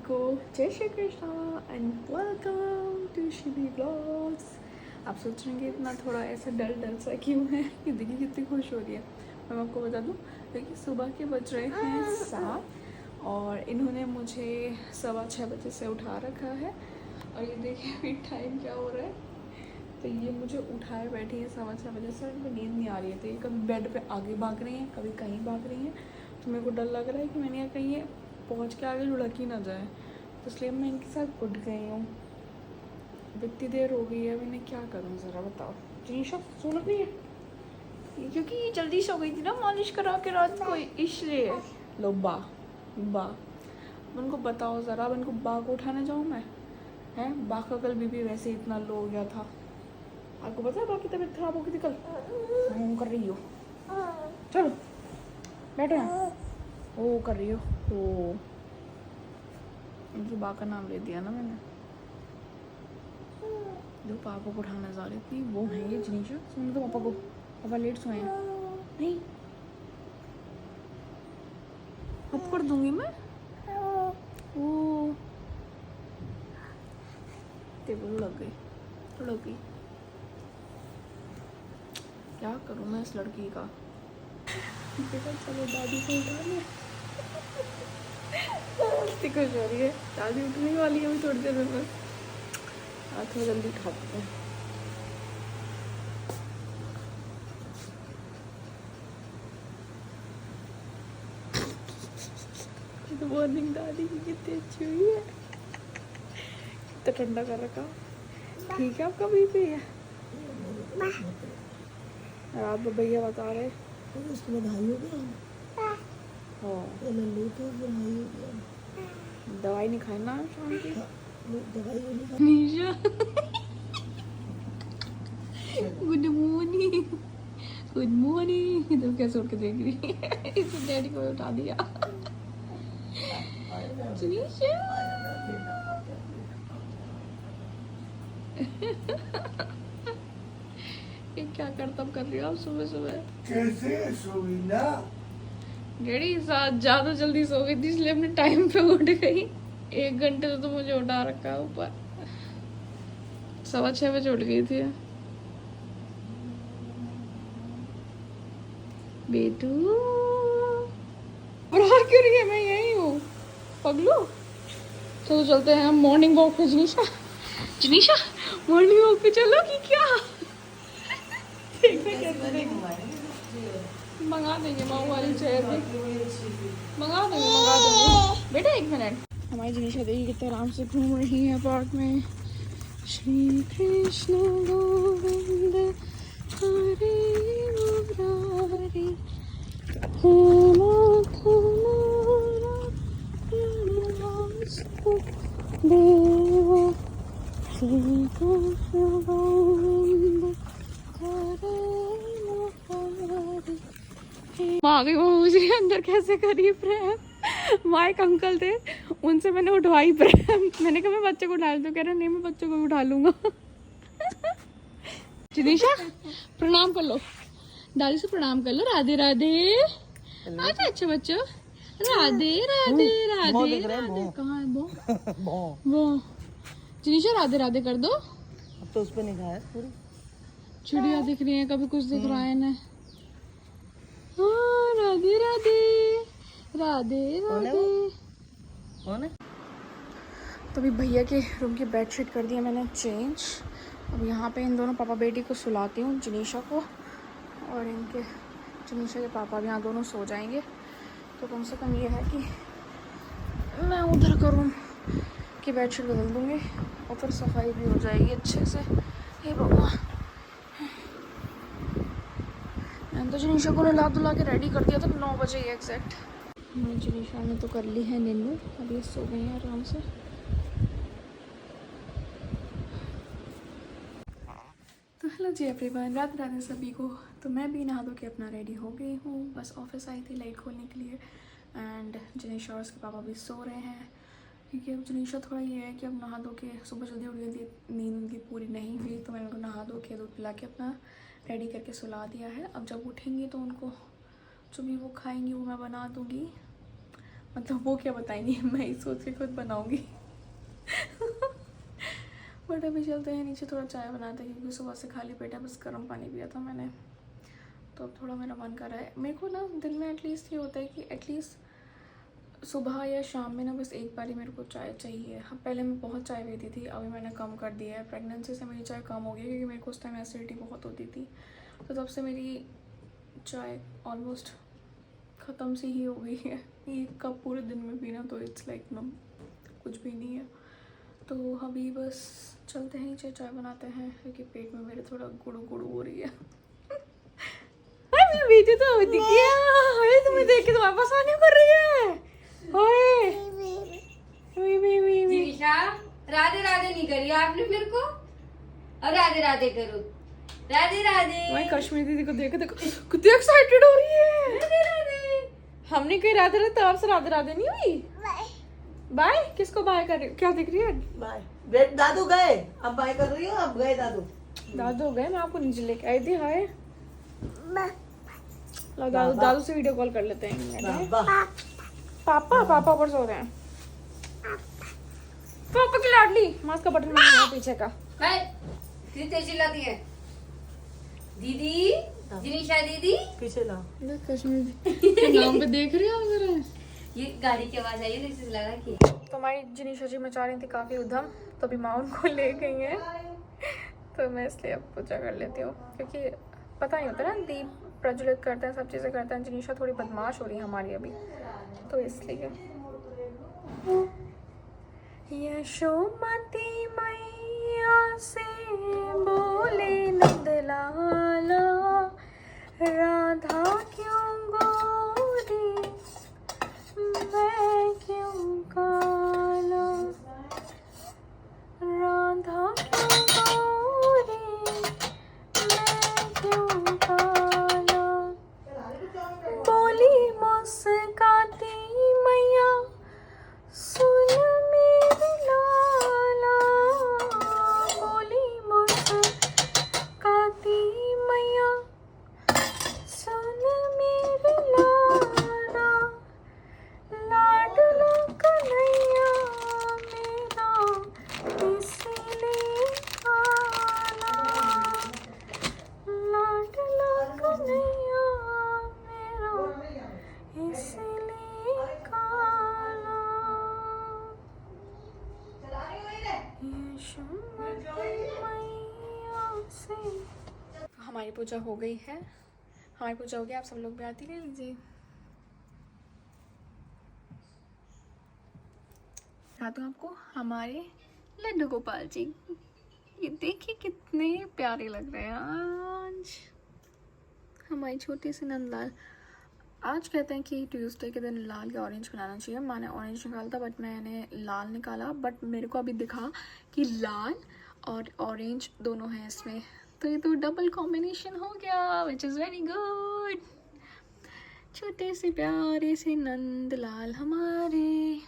को जय Shri Krishna and welcome to Shivi blogs. आप सोच रहे हैं कि इतना थोड़ा ऐसा डल डल सा क्यों है कि देखिए कितनी खुश हो रही है। मैं आपको बता दूं क्योंकि सुबह के बज रहे हैं 7 और इन्होंने मुझे 6:15 बजे से उठा रखा है। और ये देखिए अभी टाइम क्या हो रहा है, तो ये मुझे उठाए बैठी है 6:15 बजे से। इनको नींद नहीं आ रही है, तो ये कभी बेड पे आगे भाग रही हैं, कभी कहीं भाग रही हैं। तो मेरे को डर लग रहा है कि मैंने कहीं ये पहुँच के आगे लुढ़क ही ना जाए, तो इसलिए मैं इनके साथ उठ गई हूँ। इतनी देर हो गई है, मैंने क्या करूँ ज़रा बताओ। जिनीशा सोना नहीं है क्योंकि ये जल्दी सो गई थी ना मालिश करा के रात को, इसलिए। लो बा उनको बताओ ज़रा, अब इनको बा को उठाने जाऊँ मैं? हैं, बा का कल बीपी वैसे इतना लो हो गया था। आपको पता है बाकी तबीयत खराब हो गई थी कल? मैं कर रही हो, चलो बैठो यहाँ। वो कर रही हो, वो इनकी बा का नाम ले दिया ना मैंने। जो पापा को उठाने जा रही थी वो है ये जिनीशा। सुन दो पापा को, पापा लेट सोए हैं। नहीं अब कर दूंगी मैं। वो टेबल लग गई। क्या करूँ मैं इस लड़की का। चलो दादी को उठा ले। इतनी खुश हो रही है, दादी उठने वाली है अभी थोड़ी देर में। बस थोड़ा जल्दी उठाते हैं। गुड मॉर्निंग दादी की, कितनी अच्छी हुई है, कितना ठंडा कर रखा। ठीक है आपका बीपी है? रात में भैया बता रहे उसके बाद हाई हो गया। लल्लू तो फिर हाई हो गया। दवाई नहीं खाई ना शाम की? दवाई निशा गुड मॉर्निंग तो कैसे उठ के देख रही है। इसे डैडी को उठा दिया। निशा ये क्या करतब कर रही हो आप सुबह सुबह? कैसे सोई ना? डैडी ज्यादा जल्दी सो गई थी इसलिए अपने टाइम पे उठ गई। 1 घंटे से तो मुझे उठा रखा है ऊपर। 6:15 बजे उठ गई थी बेटू। और हार क्यों रही है? मैं यही हूँ पगलू। चलो चलते हैं हम मॉर्निंग वॉक पे। जिनीशा मॉर्निंग वॉक पे चलो कि क्या? मंगा देंगे माऊ वाली चेयर भी, मंगा देंगे बेटा। 1 मिनट। हमारी जिनीशा देखिए कितने आराम से घूम रही है पार्क में। श्री कृष्ण गोविंद हरे मुरारी देवा श्री कृष्ण गोविंद हरे मुरारी। आ गई वो मुझे अंदर कैसे करी प्रेम। माइक अंकल थे, उनसे मैंने उठवाई प्रेम। मैंने कहा मैं बच्चे को उठा लूँ, कह रहा नहीं मैं बच्चे को भी उठा लूंगा। जिनीशा प्रणाम कर लो, दादी से प्रणाम कर लो। राधे राधे। अच्छा अच्छा बच्चों, राधे राधे राधे राधे। कहाँ है वो? जिनीशा राधे राधे कर दो। अब तो उस पर निगाह है पूरी। चिड़िया दिख रही है, कभी कुछ दिख रहा है ना। हाँ राधे राधे राधे राधे। तो अभी भैया के रूम की बेडशीट कर दिया मैंने चेंज। अब यहाँ पे इन दोनों पापा बेटी को सुलाती हूँ, जिनीशा को और इनके जिनीशा के पापा भी यहाँ दोनों सो जाएंगे। तो कम से कम ये है कि मैं उधर का रूम की बेडशीट बदल दूँगी और फिर सफाई भी हो जाएगी अच्छे से। हे भगवान, मैंने तो जिनीशा को नला धुला के रेडी कर दिया था 9 बजे एग्जैक्ट। मैं जिनीशा ने तो कर ली है नींद, अब ये सो गई हैं आराम से। तो हेलो जी एवरीवन, रात रात सभी को। तो मैं भी नहा धो के अपना रेडी हो गई हूँ, बस ऑफिस आई थी लाइट खोलने के लिए। एंड जिनीशा और उसके पापा भी सो रहे हैं क्योंकि अब जिनीशा थोड़ा ये है कि अब नहा धो के सुबह जल्दी उठ गई थी, नींद उनकी पूरी नहीं हुई। तो मैंने उनको नहा धो के दूध पिला के अपना रेडी करके सुला दिया है। अब जब उठेंगी तो उनको जो भी वो खाएंगी वो मैं बना दूँगी। मतलब वो क्या बताएंगी, मैं ही सोच के खुद बनाऊंगी। बट अभी चलते हैं नीचे, थोड़ा चाय बनाते हैं क्योंकि सुबह से खाली पेट है, बस गर्म पानी पिया था मैंने, तो अब थोड़ा मेरा मन कर रहा है। मेरे को ना दिन में एटलीस्ट ये होता है कि एटलीस्ट सुबह या शाम में ना बस एक बार ही मेरे को चाय चाहिए। हाँ, पहले मैं बहुत चाय पीती थी, अभी मैंने कम कर दिया है। प्रेगनेंसी से मेरी चाय कम हो गई क्योंकि मेरे को उस टाइम एसिडिटी बहुत होती थी, तो तब से मेरी चाय ऑलमोस्ट ख़त्म सी ही हो गई है। एक कप पूरे दिन में पीना तो इट्स लाइक नो, कुछ भी नहीं है। तो अभी बस चलते हैं नीचे, चाय बनाते हैं क्योंकि पेट में मेरे थोड़ा गुड़ू गुड़ू हो रही है। मैं बेटी तो होती क्या है, तुम्हें देख के तुम्हारे पास आने कर रही है। ओए जीविशा, राधे राधे नहीं करी आपने मेरे को, अब राधे राधे करो। राधे राधे। मैं कश्मीरी दीदी को देख देखो कितनी एक्साइटेड हो रही है। राधे राधे। हमने कहीं राधे राधे तब से राधे राधे नहीं हुई। बाय किसको बाय कर रही हो, क्या दिख रही है? बाय। दादू गए, अब बाय कर रही हो, अब गए दादू। दादू गए, मैं आपको नीचे लेके आई थी। हाय दादू से वीडियो कॉल कर लेते हैं। पापा पापा ऊपर सो रहे हैं। पापा की लाडली मास्क का बटन है पीछे का। कितनी तेज चिल्लाती है दीदी, जिनीशा दीदी। पीछे ला। कश्मीर के नाम पे देख रही हो जरा, ये गाड़ी की आवाज आई है, इससे लगा कि तो हमारी जिनीशा जी मचा रही थी काफी उधम, तो अभी माँ उनको ले गई है, तो मैं इसलिए अब पूजा कर लेती हूँ क्योंकि पता नहीं होता ना, दीप प्रज्वलित करते हैं, सब चीज़ें करते हैं। जिनीशा थोड़ी बदमाश हो रही है हमारी अभी, तो इसलिए। यशोमती मैया से बोले नंदलाला, राधा क्यों गोरी मैं क्यों काला, राधा क्यों गोरी मैं क्यों काला, बोली मुस्काती मैया सुन मेरे लाला, बोली मुस्काती मैया सुन मेरे लाला, लाडला कन्हैया मेरा इसलिए काला, लाडला कन्हैया मेरा इसलिए काला। हमारी पूजा हो गई है, हमारी पूजा हो गई, आप सब लोग भी आरती ले लीजिए। दिखाती हूँ आपको हमारे लड्डू गोपाल जी, ये देखिए कितने प्यारे लग रहे हैं आज। हमारी छोटी सी नंदलाल। आज कहते हैं कि ट्यूसडे के दिन लाल या ऑरेंज बनाना चाहिए। मैंने ऑरेंज निकाला था बट मैंने लाल निकाला, बट मेरे को अभी दिखा कि लाल और ऑरेंज दोनों हैं इसमें, तो ये तो डबल कॉम्बिनेशन हो गया, विच इज़ वेरी गुड। छोटे से प्यारे से नंदलाल हमारे।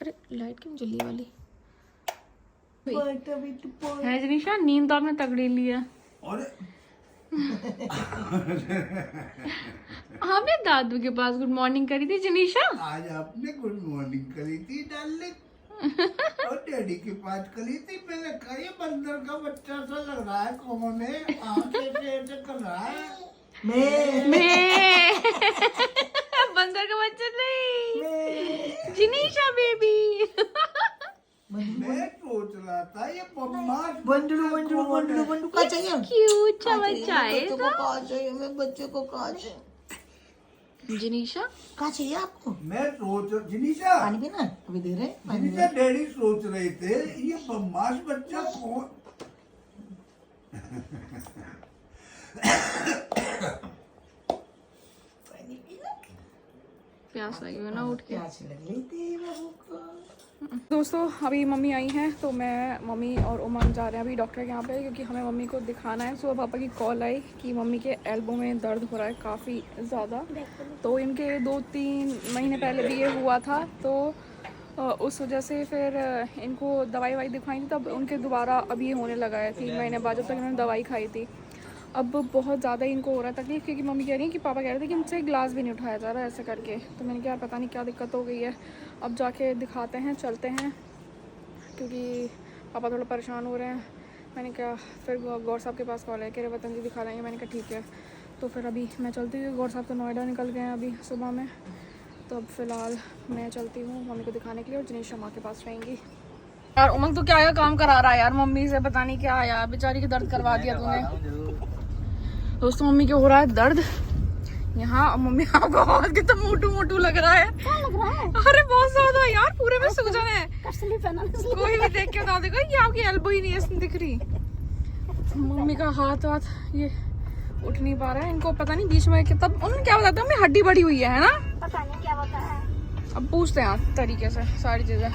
अरे लाइट क्यों जली वाली है? जिनीशा नींद तो आपने तगड़ी ली है। हमने दादू के पास गुड मॉर्निंग करी थी जिनीशा। आज आपने गुड मॉर्निंग करी थी डार्लिंग, और डैडी के पास करी थी। मैंने कहा ये बंदर का बच्चा सा लग रहा है, कौन है? ऐसे कर रहा है। मैं बंदर का बच्चा नहीं, जिनीशा बेबी। मैं सोच रहा था ये बदमाश बंडलू बंडलू बंडलू बंडलू का चाहिए? क्यूट सा बच्चा है बच्चे को कहा चाहिए, मैं बच्चे को कहा चाहिए। जिनीशा कहा चाहिए आपको? मैं सोच, जिनीशा पानी पीना है? अभी दे रहे हैं, पानी दे जिनीशा डैडी सोच रहे थे ये बदमाश बच्चा कौन। प्यास लगी हो ना उठ के। प्यास लग रही थी बाबू को। दोस्तों अभी मम्मी आई हैं, तो मैं मम्मी और उमंग जा रहे हैं अभी डॉक्टर के यहाँ पे, क्योंकि हमें मम्मी को दिखाना है। सुबह पापा की कॉल आई कि मम्मी के एल्बो में दर्द हो रहा है काफ़ी ज़्यादा, तो इनके 2-3 महीने पहले भी ये हुआ था, तो उस वजह से फिर इनको दवाई दिखवाई थी, तब उनके दोबारा अब ये होने लगा है 3 महीने बाद, जब तक इन्होंने दवाई खाई थी। अब बहुत ज़्यादा इनको हो रहा है तकलीफ, क्योंकि मम्मी कह रही है कि पापा कह रहे थे कि मुझसे ग्लास भी नहीं उठाया जा रहा है ऐसे करके। तो मैंने कहा पता नहीं क्या दिक्कत हो गई है, अब जाके दिखाते हैं, चलते हैं, क्योंकि पापा थोड़ा परेशान हो रहे हैं। मैंने कहा फिर गौर साहब के पास कॉल है, कह रहे वतन जी दिखा लेंगे। मैंने कहा ठीक है। तो फिर अभी मैं चलती हूँ, गौर साहब तो नोएडा निकल गए हैं अभी सुबह में। तो अब फ़िलहाल मैं चलती हूँ मम्मी को दिखाने के लिए, और जनीश माँ के पास रहेंगी। यार उमंग तो क्या काम करा रहा है यार मम्मी से, पता नहीं क्या यार, बेचारी की दर्द करवा दिया तूने। दोस्तों मम्मी को हो रहा है दर्द यहाँ। मम्मी आपको हाथ कितना मोटू मोटू लग रहा है। अरे बहुत ज्यादा यार, पूरे में सूजन है। कोई भी देख के बता देगा ये आपकी एल्बो ही नहीं है दिख रही। मम्मी का हाथ ये उठ नहीं पा रहा है, इनको पता नहीं बीच में तब उन्होंने क्या बताया, मम्मी हड्डी बढ़ी हुई है ना, पता नहीं क्या होता है। अब पूछते हैं तरीके से सारी चीजें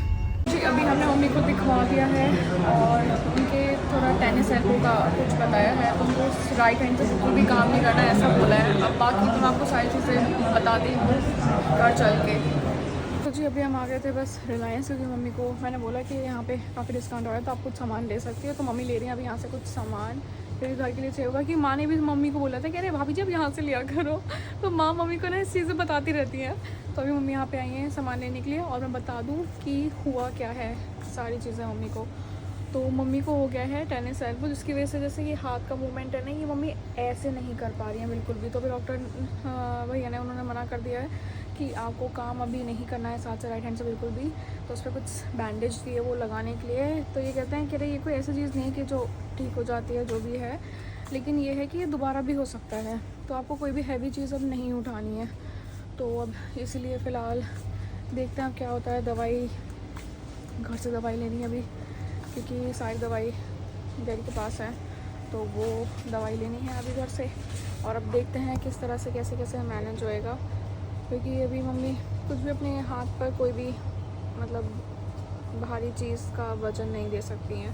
जी। अभी हमने मम्मी को दिखवा दिया है और उनके थोड़ा टेनिस एल्बो का कुछ बताया है, उनको राइट हैंड से बिल्कुल भी काम नहीं करना है ऐसा बोला है। अब बाकी तो मैं आपको सारी चीज़ें बता दी हूँ घर चल के। तो जी अभी हम आ गए थे बस रिलायंस, क्योंकि मम्मी को मैंने बोला कि यहाँ पे काफ़ी डिस्काउंट हो रहा है तो आप कुछ सामान ले सकती हो। तो मम्मी ले रही हैं अभी यहाँ से कुछ सामान, फिर घर के लिए चाहिए होगा। कि माँ ने भी मम्मी को बोला था कि अरे भाभी जी अब यहाँ से लिया करो, तो माँ मम्मी को ना इस चीज़ें बताती रहती हैं। तो अभी मम्मी यहाँ पे आई हैं सामान लेने के लिए, और मैं बता दूँ कि हुआ क्या है सारी चीज़ें मम्मी को। तो मम्मी को हो गया है टेनिस एल्बो, जिसकी वजह से जैसे ये हाथ का मूवमेंट है ना, ये मम्मी ऐसे नहीं कर पा रही हैं बिल्कुल भी। तो फिर डॉक्टर भैया ने उन्होंने मना कर दिया है कि आपको काम अभी नहीं करना है साथ से राइट हैंड से बिल्कुल भी। तो उस पर कुछ बैंडेज दिए वो लगाने के लिए। तो ये कहते हैं कि अरे ये कोई ऐसी चीज़ नहीं है कि जो ठीक हो जाती है जो भी है, लेकिन ये है कि ये दोबारा भी हो सकता है। तो आपको कोई भी हैवी चीज़ अब नहीं उठानी है। तो अब इसलिए फ़िलहाल देखते हैं अब क्या होता है। दवाई घर से दवाई लेनी है अभी, क्योंकि सारी दवाई डैडी के पास है, तो वो दवाई लेनी है अभी घर से। और अब देखते हैं किस तरह से कैसे कैसे मैनेज होएगा, क्योंकि अभी मम्मी कुछ भी अपने हाथ पर कोई भी मतलब भारी चीज़ का वजन नहीं दे सकती हैं।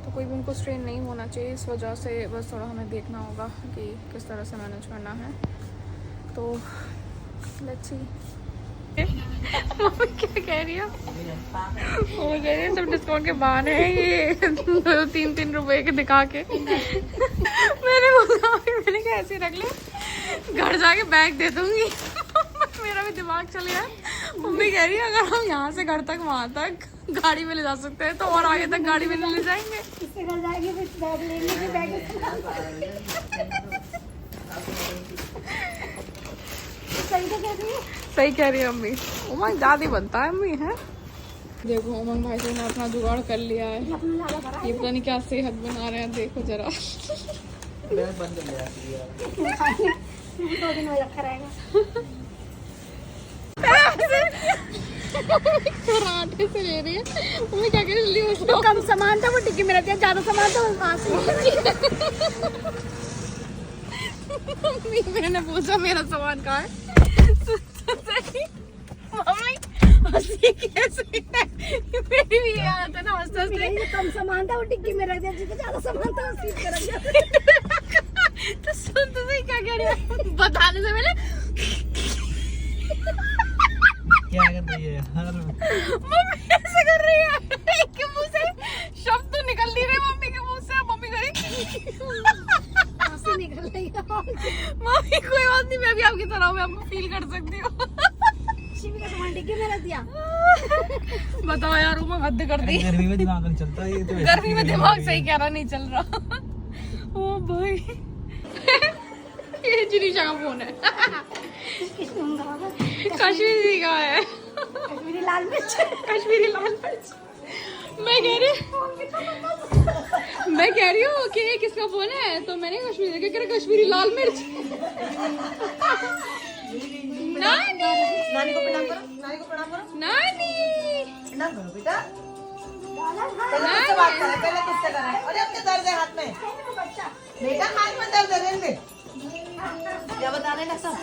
तो कोई भी उनको स्ट्रेन नहीं होना चाहिए, इस वजह से बस थोड़ा हमें देखना होगा कि किस तरह से मैनेज करना है। तो लेट्स सी। मम्मी क्या कह रही है? वो कह रही है सब डिस्काउंट के बहाने हैं ये 3-3 रुपए के दिखा के। मैंने बोला मैंने कहा ऐसे रख ले, घर जाके बैग दे दूंगी। मेरा भी दिमाग चल गया। मम्मी कह रही है अगर हम यहाँ से घर तक वहाँ तक गाड़ी में ले जा सकते हैं तो और आगे तक गाड़ी में नहीं ले जाएंगे। इससे घर जाएंगे फिर बैग लेंगे, बैग सही तो कह रही है। सही कह रही है अम्मी। उमंग ज़्यादा ही बनता है अम्मी है। देखो उमंग भाई से ने अपना जुगाड़ कर लिया है। ये पता नहीं क्या सेहत बना रहे हैं, देखो जरा। 2 दिन में रखा रहेगा। कराटे से ले रही है मम्मी, क्या कर रही है? उसको कम सामान था वो टिक्की में रख दिया, ज्यादा सामान था वो वहाँ से। मम्मी मैंने पूछा मेरा सामान कहाँ है? मम्मी हंसी कैसे है? मेरी भी ये आता ना हंसते हंसते। कम सामान था वो टिक्की में रख दिया, जितना ज्यादा सामान था वो सीट पे रख दिया। तो सुन तो सही क्या कह रही है बताने से पहले। क्या कर रही है? मम्मी ऐसे कर रही है, एक के मुंह से शब्द तो निकल नहीं रहे मम्मी के मुंह से। मम्मी करी निकल रही है। मम्मी कोई बात नहीं, मैं भी आपकी तरह हूँ, मैं आपको फील कर सकती हूँ। शिवी का सामान टिक्की में रख दिया। बताओ यार उमंग हद कर दी। गर्मी में दिमाग नहीं चलता ये तो। गर्मी में दिमाग सही कह रहा नहीं चल रहा। ओ भाई ये जिनीशा का फोन है। कश्मीरी का है, कश्मीरी लाल मिर्च। कश्मीरी लाल मिर्च। मैं कह रही हूँ कि ये किसका फोन है, तो मैंने कश्मीरी देखा, कह रहा कश्मीरी लाल मिर्च। नानी नानी को प्रणाम करो, नानी को प्रणाम करो, नानी प्रणाम करो बेटा। पहले किससे बात करें, पहले किससे करें? अरे अपने दर्द है हाथ में बेटा, हाथ में दर्द है रेल में। क्या बता रहे हैं सब?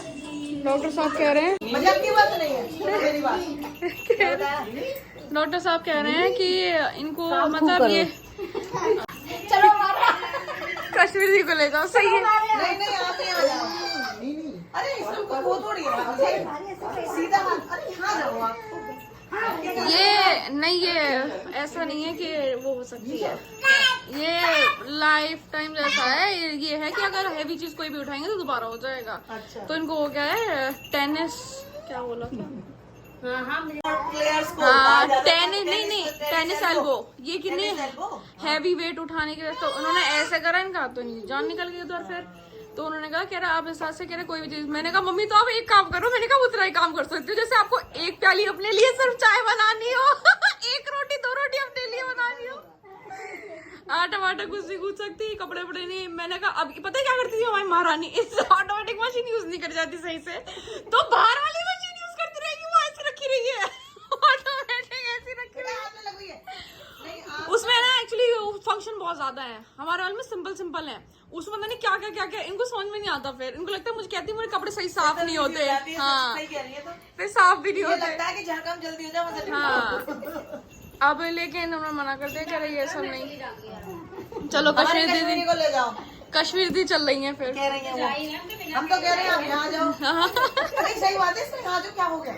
डॉक्टर साहब कह रहे हैं, मजाक की बात नहीं है, मेरी बात। डॉक्टर साहब कह रहे हैं कि इनको मतलब ये चलो कश्मीरी को ले जाओ, सही है। नहीं नहीं आप यहाँ जाओ। अरे इसको वो थोड़ी है, सीधा हाथ। अरे यहाँ जाओ आप। ये नहीं, ये ऐसा नहीं है कि वो हो सकती है, ये लाइफ टाइम जैसा है। ये है कि अगर हैवी चीज कोई भी उठाएंगे तो दोबारा हो जाएगा। अच्छा। तो इनको हो गया है टेनिस, क्या बोला था? प्लेयर्स को हाँ टेनिस, नहीं टेनिस एल्बो। ये कितनी हैवी वेट उठाने के लिए तो उन्होंने ऐसे करा, इनका तो जान निकल गई उधर। फिर तो उन्होंने कहा कह रहा आप इस हाथ से कह रहे कोई भी चीज। मैंने कहा मम्मी तो आप एक काम करो। मैंने कहा उतना ही काम कर सकती हूँ जैसे आपको एक प्याली अपने लिए सिर्फ चाय बनानी हो, एक रोटी 2 रोटी अपने लिए बनानी हो, आटा वाटा कुछ नहीं कूद सकती, कपड़े वपड़े नहीं। मैंने कहा अब पता है क्या करती थी हमारी महारानी, इस ऑटोमेटिक मशीन यूज नहीं कर जाती सही से, तो बाहर वाली मशीन यूज करती रहेगी, वो ऐसी रखी रही है ऑटोमेटिक ऐसी रखी रही है। उसमें ना एक्चुअली फंक्शन बहुत ज्यादा है, हमारे वाले में सिंपल है। उसमें पता नहीं क्या इनको समझ में नहीं आता। फिर इनको लगता है मुझे कहती है मेरे कपड़े सही साफ नहीं होते। हाँ फिर साफ भी नहीं होते। लगता है कि जहाँ काम जल्दी हो जाए वहाँ जल्दी हाँ अब लेकिन उन्होंने मना कर दिया, कह रही है सब नहीं। चलो कश्मीर दीदी को ले जाओ। कश्मीर दी चल रही हैं। फिर कह रही हैं वो, हम तो कह रहे हैं आप यहाँ जाओ। अरे सही बात है, इसमें यहाँ जो क्या हो गया?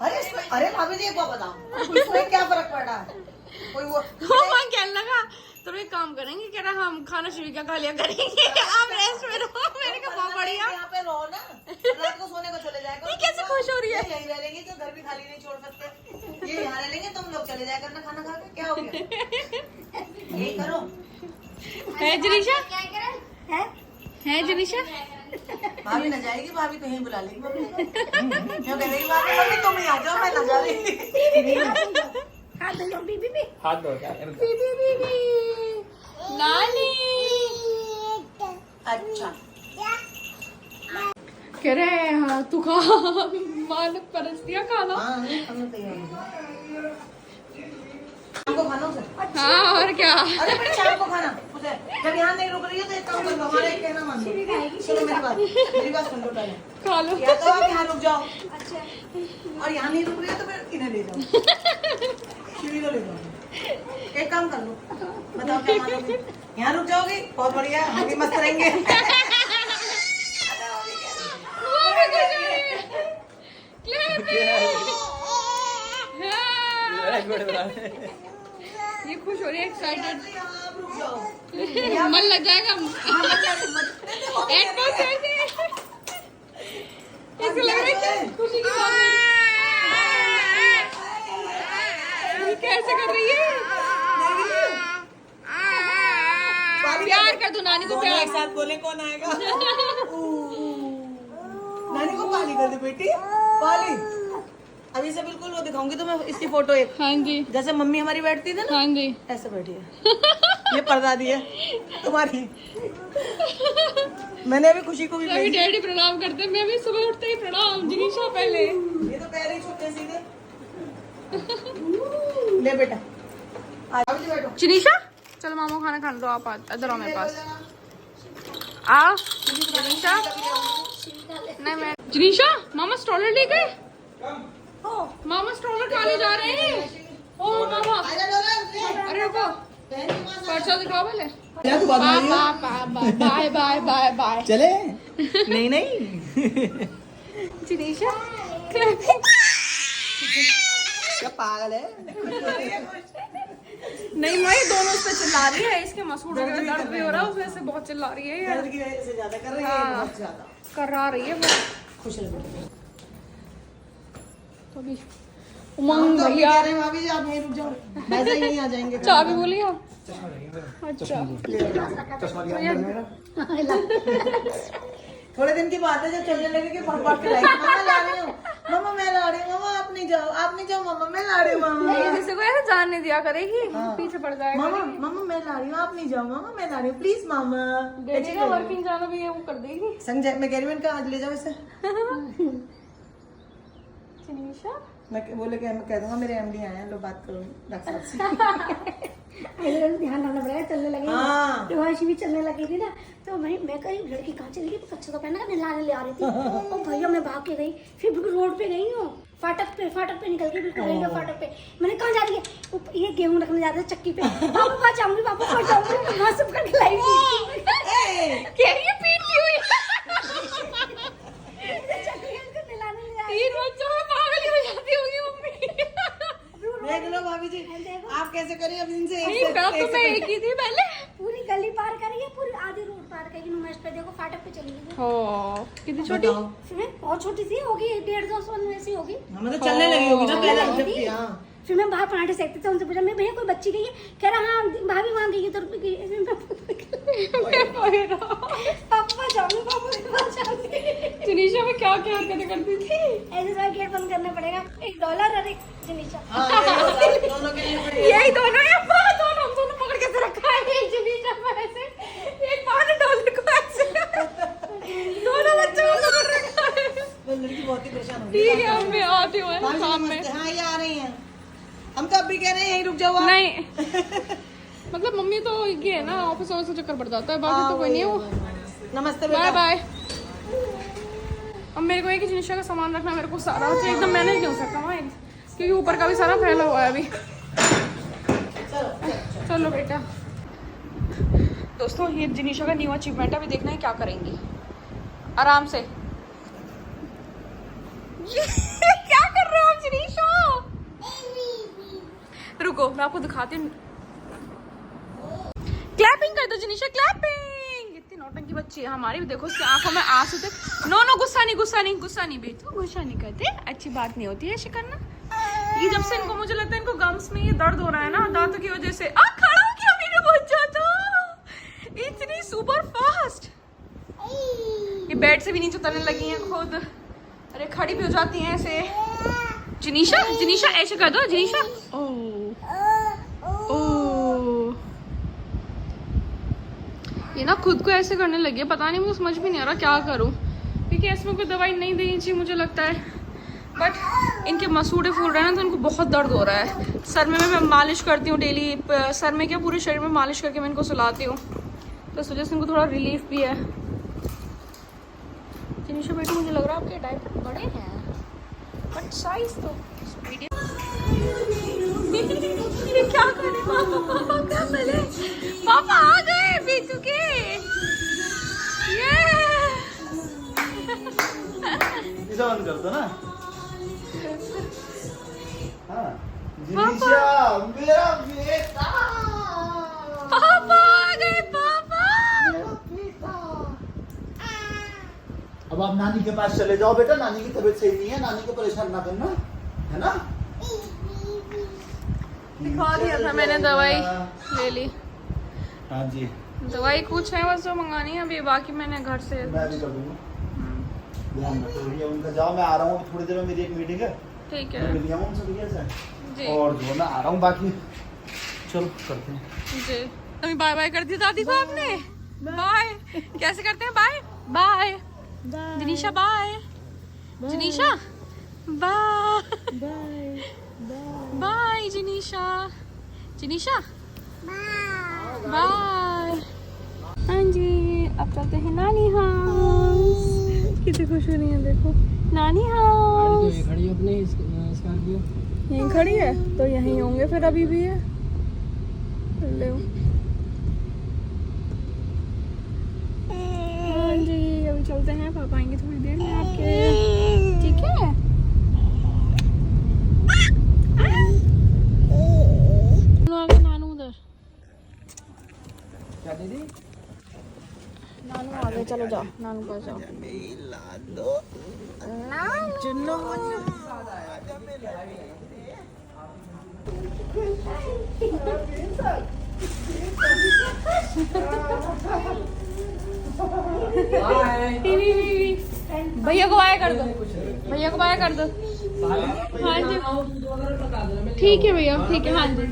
अरे इसमें, अरे भाभी जी एक बात बताओ, इसमें क्या फर्क पड़ रहा है? कोई वो कहने लगा तो एक काम करेंगे, कह रहा हम खाना शुरू क्या खा लिया करेंगे, आप रेस्ट में रहो। मैंने कहा बहुत बढ़िया, यहाँ पे रहो ना, रात को सोने को चले जाएगा। ये कैसे खुश हो रही है? यही रह लेंगे, तो घर भी खाली नहीं छोड़ सकते। ये यहाँ रह लेंगे, तुम लोग चले जाया करना खाना खा के। क्या हो गया? यही करो। है जनीशा, है जनीशा। भाभी न जाएगी, भाभी तो यहीं बुला लेगी मम्मी को। क्यों कह रही भाभी तुम ही आ जाओ, मैं न जा रही। हाथ धो क्या नानी अच्छा कह रहे हैं हाँ तू खा, मानक परस दिया खाना। शाम को खाना उसे। हाँ और क्या। अरे फिर शाम को खाना उसे। जब यहाँ नहीं रुक रही हो तो एक काम कर लो, हमारा एक कहना मान लो। सुनो मेरी बात सुन लो पहले। खा लो। या तो आप यहाँ रुक जाओ, और यहाँ नहीं रुक रही हो तो फिर इन्हें ले जाओ, शिवी को ले जाओ। एक काम कर लो, बताओ क्या मानोगे? यहाँ रुक जाओगी, बहुत बढ़िया, हम भी मस्त रहेंगे। ये खुश हो रही है, एक्साइटेड। आप रुक जाओ, मन लग जाएगा। इसको लग रहा है खुशी की बात है। ये कैसे कर रही है? प्यार कर दो नानी को, प्यार। एक साथ बोले कौन आएगा? नानी को पाली कर दे बेटी, पाली। अभी से बिल्कुल वो दिखाऊंगी तो मैं इसकी फोटो एक, हाँ जी जैसे मम्मी हमारी बैठती थी ना, हाँ जी ऐसे बैठी है। ये पर्दा दी है तुम्हारी। मैंने अभी खुशी को भी सभी डैडी प्रणाम करते हैं। मैं भी सुबह उठते ही प्रणाम जनीशा पहले। ये तो पैर ही छूते सीधे। ले बेटा आ बैठो। जनीशा चलो मामू खाना खा लो, आप इधर आओ मेरे पास। आओ जनीशा। नहीं मैं जनीशा, मामा स्ट्रॉलर ले गए। मामा स्ट्रॉलर खाने जा रहे हैं। ओ मामा अरे रुको, पर्चा दिखाओ पहले। Bye bye bye bye. चले नहीं नहीं जनीशा क्या पागल है? नहीं मैं दोनों उस पे चिल्ला रही है, इसके मसूड़ वगैरह दर्द भी हो रहा है, उसमें से बहुत चिल्ला रही है यार। दर्द की वजह से ज्यादा कर रही है, हाँ। बहुत ज्यादा करा रही है वो। खुश रहो। तो अभी उमंग भैया भाभी जी आप यहीं रुक जाओ, वैसे ही नहीं आ जाएंगे। चाबी बोली आप। अच्छा थोड़े दिन की बात है जब चलने लगे कि पढ़ के लाएगी। मम्मा ला रही हूँ, मम्मा मैं ला रही हूँ, मम्मा आप नहीं जाओ मम्मा मैं ला रही हूँ, मम्मा किसी को ऐसे जान नहीं दिया करेगी, पीछे पड़ जाएगा। मम्मा मम्मा मैं ला रही हूँ, आप नहीं जाओ, मम्मा मैं ला रही हूँ, प्लीज मामा। देखिएगा वर्किंग जाना भी है वो कर देगी। संजय मैं कह रही हूँ इनका आज ले जाओ इसे। जनीशा मैं बोले कि मैं कह दूंगा मेरे एमडी आए हैं, लो बात करो डॉक्टर से। ध्यान रखना पड़ेगा, चलने लगे हाँ। तो वैसे भी चलने लगी थी ना, तो मैं कहीं लड़की कहाँ चली गई, कच्चा तो पहना नहलाने ले आ रही थी। और भैया मैं भाग के गई, फिर बिल्कुल रोड पे गई हूँ, फाटक पे निकल के बिल्कुल गई फाटक पे। मैंने कहाँ जा रही है, ये गेहूं रखने जाते चक्की पे। पापा पास जाऊंगी, पापा पास जाऊंगी, वहाँ सब करके लाई कह रही है पीटती हुई। नहलाने ले जा रही 3 बच्चों में पागल ही हो जाती होगी मम्मी। देख लो भाभी जी आप कैसे करिए अब इनसे नहीं कहा तो मैं एक ही थी पहले। पूरी गली पार कर हो कितनी छोटी? बताओ। फिर मैं बहुत छोटी सी होगी, 1.5-2 साल वैसी होगी। मतलब चलने लगी होगी ना पहले जब थी, हाँ। फिर मैं बाहर पराठे सेकती थी, उनसे पूछा मैं भैया कोई बच्ची गई है? कह रहा हाँ भाभी वहाँ गई है तो गई है। पापा जाऊंगी, पापा के पास जाऊंगी। जनीशा में क्या क्या हरकतें करती थी? ऐसे सारा गेट बंद करना पड़ेगा। $1 और एक जनीशा। हाँ, ये दोनों के लिए बढ़िया। यही दोनों है, दोनों हम दोनों पकड़ के रखा है। एक जनीशा को ऐसे, एक $5 को ऐसे, दोनों बच्चों को पकड़ रखा है। वो लड़की बहुत ही परेशान हो ठीक है मैं आती हूँ हाँ, शाम में। हाँ ये आ रही हैं। हम तो अभी कह रहे हैं यहीं रुक जाओ आप। नहीं मतलब मम्मी तो ये है ना, ऑफिस से चक्कर पड़ जाता है, बाकी तो कोई नहीं है वो। नमस्ते बाय बेटा। बाय। अब मेरे को एक जनीशा का सामान रखना मेरे को सारा तो एकदम मैनेज नहीं हो सकता वहाँ, क्योंकि ऊपर का भी सारा फैला हुआ है अभी। चलो बेटा। दोस्तों ये जनीशा का न्यू अचीवमेंट है, अभी देखना है क्या करेंगी। आराम से। क्या कर रहे हो आप जनीशा? रुको मैं आपको दिखाती हूँ। क्लैपिंग कर दो जनीशा, क्लैपिंग। इतनी नौटंकी बच्ची है हमारी भी, देखो उसकी आंखों में आंसू थे। नो नो गुस्सा नहीं, गुस्सा नहीं, गुस्सा नहीं बेटू, गुस्सा नहीं करते, अच्छी बात नहीं होती है ऐसे करना। ये जब से इनको मुझे लगता है इनको गम्स में ये दर्द हो रहा है ना दांतों की वजह से। खड़ा हो गया मेरा बच्चा तो इतनी सुपर फास्ट। ये बेड से भी नीचे उतरने लगी हैं खुद। अरे खड़ी भी हो जाती हैं ऐसे। जनीशा जनीशा ऐसे कर दो जनीशा। ओ ये ना खुद को ऐसे करने लगी है, पता नहीं मुझे समझ भी नहीं आ रहा क्या करूं, क्योंकि इसमें कोई दवाई नहीं देनी चाहिए मुझे लगता है। बट इनके मसूड़े फूल रहे हैं ना तो इनको बहुत दर्द हो रहा है। सर में मैं मालिश करती हूँ डेली, सर में क्या पूरे शरीर में मालिश करके मैं इनको सुलाती हूँ, तो इस वजह से इनको थोड़ा रिलीफ भी है। जनीशा बेटी मुझे लग रहा है आपके डायपर बड़े हैं, बट साइज तो ये क्या करे पापा क्या मिले? पापा आ गए बीतू के। ये ऑन कर दो ना। हाँ जनीशा मेरा बेटा। पापा आ गए पापा। अब आप नानी के पास चले जाओ बेटा, नानी की तबीयत सही नहीं है, नानी को परेशान ना करना, है ना? दिखा दिया था मैंने, दवाई ले ली। हाँ जी दवाई कुछ है बस जो मंगानी है अभी, बाकी मैंने घर से। मैं भी कर दूंगा। ध्यान रखो भैया उनका, जाओ मैं आ रहा हूँ थोड़ी देर में, मेरी एक मीटिंग है, ठीक मैं है मिल जाऊँ उनसे भैया से, जी और जो मैं आ रहा हूँ बाकी चलो करते हैं। जी। तुम्हें बाय बाय कर दी दादी को आपने? बाय कैसे करते हैं bye? Bye Janisha, bye Janisha, bye bye Janisha, Janisha bye. हाँ जी अब चलते हैं नानी हाउस। कितनी खुश हो रही है देखो, नानी हाउस। खड़ी अपने स्कॉर्पियो। यहीं खड़ी है तो यहीं होंगे फिर, अभी भी है। ले हाँ जी अभी चलते हैं, पापा आएंगे थोड़ी देर में आपके, ठीक है? नानू उधर, क्या दीदी? नानू आ गए, चलो जाओ नानू पास जाओ। भैया को बाय कर दो, भैया को बाय कर दो। हाँ जी ठीक है भैया, ठीक है। हाँ जी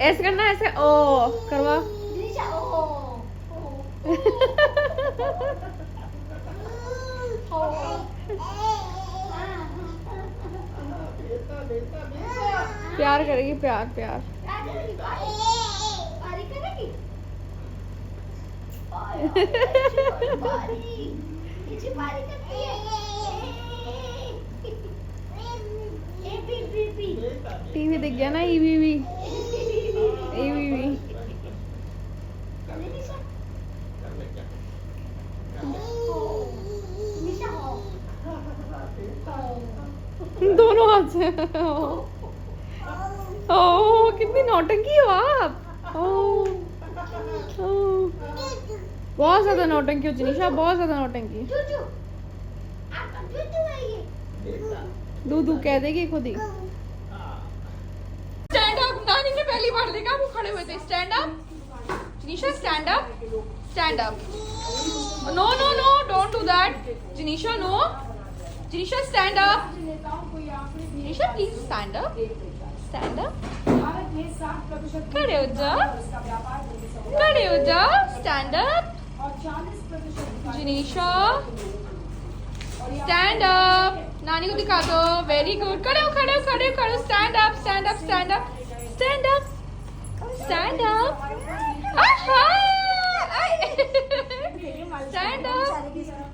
ऐसे करना, ऐसे ओ करवा। प्यार करेगी, प्यार प्यार। टीवी दिख गया ना, ईवीवी ईवीवी। दोनों हाथ पास। ओ कितनी नौटंकी हो आप। ओ बहुत ज्यादा नौटंकी हो जिनिशा, बहुत ज्यादा नौटंकी। दूधू कह देगी खुद ही। Stand up. नानी ने पहली बार देखा वो खड़े हुए थे। Stand up Jinisha, stand up, stand up. No no no, don't do that Jinisha, no Jinisha, stand up Jinisha, please stand up, stand up. खड़े हो जा, खड़े हो जा, stand up Jinisha, stand up. नानी को दिखा दो, वेरी गुड। खड़े हो, खड़े हो, खड़े हो, खड़े हो, stand up, stand up, stand up, stand up, stand up. Stand up,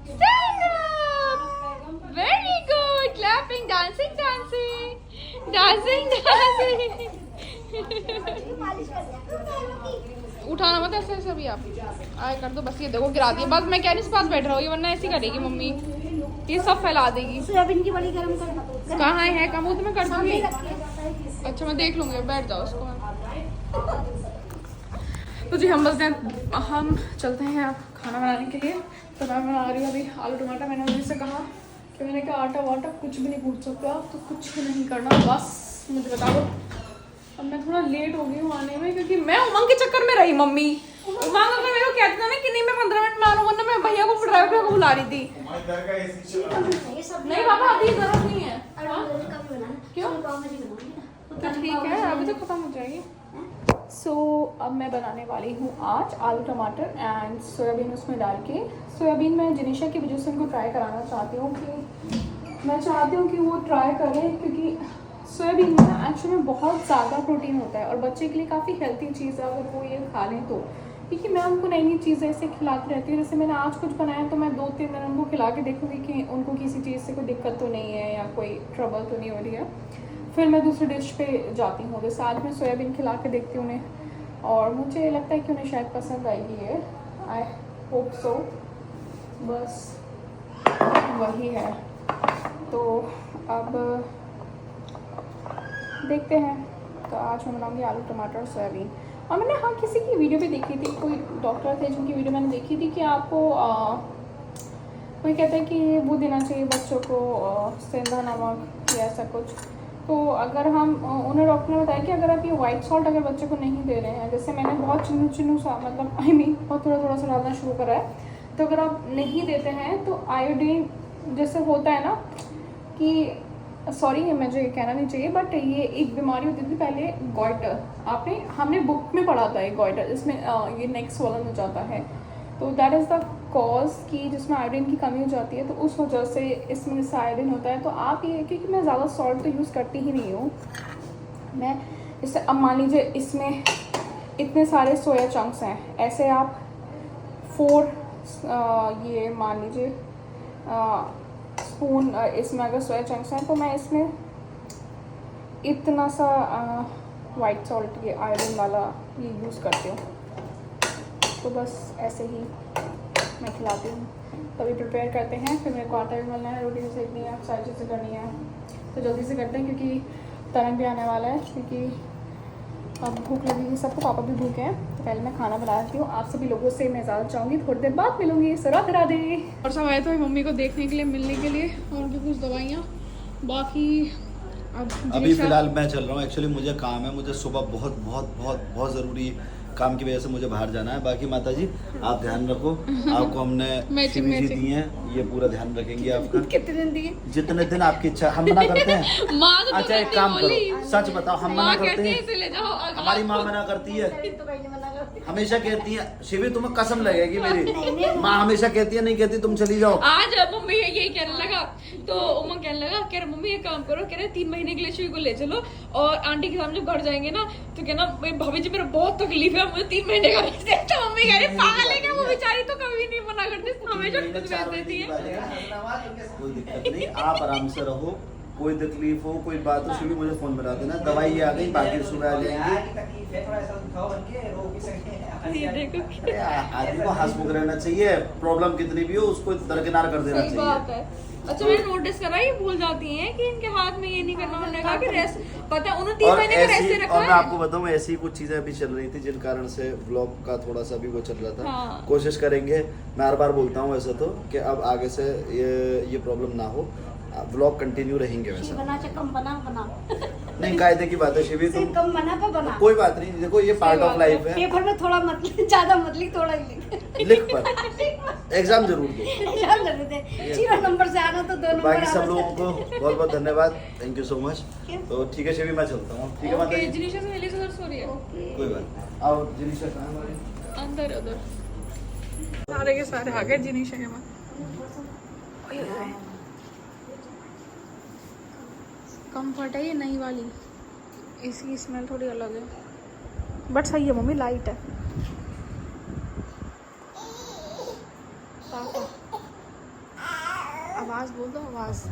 stand up, very good. Clapping, dancing, dancing, dancing, dancing. उठाना मत ऐसे ऐसे। अभी आप आए कर दो बस। ये देखो गिरा दिया। बस मैं कहने से पास बैठ रहा हूँ, ये वरना ऐसी करेगी मम्मी, ये सब फैला देगी। सोयाबीन की बड़ी गरम कर। कहाँ है कमूद में कर दूंगी। अच्छा मैं देख लूंगी, बैठ जाओ उसको। तो जी हम हम चलते हैं अब खाना बनाने के लिए। तो मैं बना रही हूँ अभी आलू टमाटर। मैंने मम्मी से कहा कि मैंने कहा आटा वाटा कुछ भी नहीं पूछ सकते आप, तो कुछ भी नहीं करना, बस मुझे बता दो। अब मैं थोड़ा लेट हो गई हूँ आने में, क्योंकि मैं उमंग के चक्कर में रही। मम्मी उमंग अगर मेरे को कहती था ना कि नहीं मैं 15 मिनट में आ रहा हूँ, वरना मैं भैया को ड्राइवर भैया को बुला रही थी। नहीं बाबा अभी जरूरत नहीं है। क्यों? तो ठीक है, अभी तो खत्म हो जाएगी। सो अब मैं बनाने वाली हूँ आज आलू टमाटर एंड सोयाबीन उसमें डाल के। सोयाबीन मैं जिनिशा की वजह से उनको ट्राई कराना चाहती हूँ कि मैं चाहती हूँ कि वो ट्राई करें, क्योंकि सोयाबीन में एक्चुअली में बहुत ज़्यादा प्रोटीन होता है और बच्चे के लिए काफ़ी हेल्थी चीज़ है अगर वो ये खा लें तो। क्योंकि मैं उनको नई नई चीज़ें ऐसे खिलाती रहती हूँ। जैसे मैंने आज कुछ बनाया तो मैं 2-3 दिन उनको खिला के देखूँगी कि उनको किसी चीज़ से कोई दिक्कत तो नहीं है या कोई ट्रबल तो नहीं हो रही है। फिर मैं दूसरी डिश पे जाती हूँ। जैसे आज मैं सोयाबीन खिला के देखती हूँ उन्हें, और मुझे लगता है कि उन्हें शायद पसंद आएगी ये, आई होप सो। बस वही है। तो अब देखते हैं। तो आज मैं बनाऊँगी आलू टमाटर और सोयाबीन। और मैंने हाँ किसी की वीडियो भी देखी थी, कोई डॉक्टर थे जिनकी वीडियो मैंने देखी थी कि आपको कोई कहता है कि वो देना चाहिए बच्चों को सेंधा नमक या ऐसा कुछ। तो अगर हम उन्हें डॉक्टर ने बताया कि अगर आप ये वाइट सॉल्ट अगर बच्चे को नहीं दे रहे हैं, जैसे मैंने बहुत चिन्नू सा मतलब बहुत थोड़ा सा डालना शुरू करा है, तो अगर आप नहीं देते हैं तो आयोडीन जैसे होता है ना कि सॉरी मुझे कहना नहीं चाहिए, बट ये एक बीमारी होती थी पहले गॉइटर। हमने बुक में पढ़ा था ये गॉइटर, इसमें ये नेक्स्ट वाला हो जाता है। तो दैट इज़ द कॉज कि जिसमें आयोडीन की कमी हो जाती है, तो उस वजह से इसमें जैसे आयोडीन होता है। तो आप ये, क्योंकि मैं ज़्यादा सॉल्ट तो यूज़ करती ही नहीं हूँ मैं, इससे अब मान लीजिए इसमें इतने सारे सोया चंक्स हैं, ऐसे आप 4 ये मान लीजिए स्पून इसमें अगर सोया चंक्स हैं, तो मैं इसमें इतना सा वाइट सॉल्ट ये आयरन वाला ये यूज़ करती हूँ। तो बस ऐसे ही मैं खिलाती हूँ। तभी प्रिपेयर करते हैं। फिर मेरे को आटा भी मलना है, रोटी भी सेकनी है, सारी चीज़ें करनी है। तो जल्दी से करते हैं क्योंकि तरन भी आने वाला है, क्योंकि अब भूख लगेगी सबको, पापा भी भूखे हैं। तो पहले मैं खाना बना देती हूँ। आप सभी लोगों से मैं ज़्यादा चाहूँगी थोड़ी देर बाद मिलूँगी। सो राधे। और सब आए तो मम्मी को देखने के लिए, मिलने के लिए, और भी कुछ दवाइयाँ बाकी। अब अभी फ़िलहाल मैं चल रहा हूँ। एक्चुअली मुझे काम है, मुझे सुबह बहुत ज़रूरी काम की वजह से मुझे बाहर जाना है। बाकी माता जी आप ध्यान रखो, आपको हमने सीवीजी दी है, ये पूरा ध्यान रखेंगे आपका। कितने दिन दिए? जितने दिन आपकी इच्छा। हम मना करते हैं? अच्छा एक काम करो, सच बताओ, हम मना करते हैं? हमारी माँ मना करती है, हमेशा कहती है। शिविर तुम्हें कसम लगेगी मेरी, माँ हमेशा कहती है, नहीं कहती तुम चली जाओ। आज मम्मी यही कहने लगा, तो उमंग कहने लगा, कह रहा मम्मी एक काम करो, कह रहे 3 महीने के लिए शिविर को ले चलो, और आंटी के सामने जब घर जाएंगे ना तो कहना भाभी जी मेरा बहुत तकलीफ है, मुझे 3 महीने का भेज दे। तो मम्मी कह रही पागल है क्या, वो बेचारी तो कभी नहीं मना करती, हमेशा खुद भेज देती है। कोई दिक्कत नहीं, आप आराम से रहो, कोई तकलीफ हो कोई बात हो शिविर मुझे फोन बता देना। दवाई आ गई, बाकी सुबह आ जाएंगे। देखो आदमी को हंसमुख रहना चाहिए, प्रॉब्लम कितनी भी हो उसको दरकिनार कर देना चाहिए। अच्छा मैंने नोटिस करा ये भूल जाती हैं कि इनके हाथ में ये नहीं करना। उन्होंने कहा कि रेस्ट पता है उन्होंने 3 और महीने का रेस्ट ऐसी, रखा और मैं है। आपको बताऊं ऐसी कुछ चीजें अभी चल रही थी जिन कारण से व्लॉग का थोड़ा सा भी वो चल रहा था। हाँ। कोशिश करेंगे, मैं हर बार बोलता हूँ वैसे तो कि अब आगे से ये प्रॉब्लम ना हो, व्लॉग कंटिन्यू रहेंगे शी वैसा। बना चाहे कम बना बना नहीं कायदे की बात है शिवी, सिर्फ तुम कम बना पर बना। कोई बात नहीं, देखो ये पार्ट ऑफ लाइफ है। पेपर में थोड़ा मत लिख, ज्यादा मत लिख, थोड़ा ही लिख। लिख पर एग्जाम जरूर दो। ध्यान रख दे 0 नंबर से आना तो 2 नंबर बाकी आना सब लोगों को बहुत बहुत धन्यवाद, थैंक यू सो मच। तो ठीक है शिवी, मैं चलता हूँ। ठीक है माता ओके जी, जिनिशा से मिली उधर सो रही है। कोई बात नहीं। आओ जिनिशा कहाँ हमारी? अंदर उधर सारे के सारे आ गए जिनिशा के बाद। कंफर्ट है ये नई वाली, इसकी स्मेल थोड़ी अलग है बट सही है मम्मी, लाइट है। पापा आवाज बोल दो, आवाज।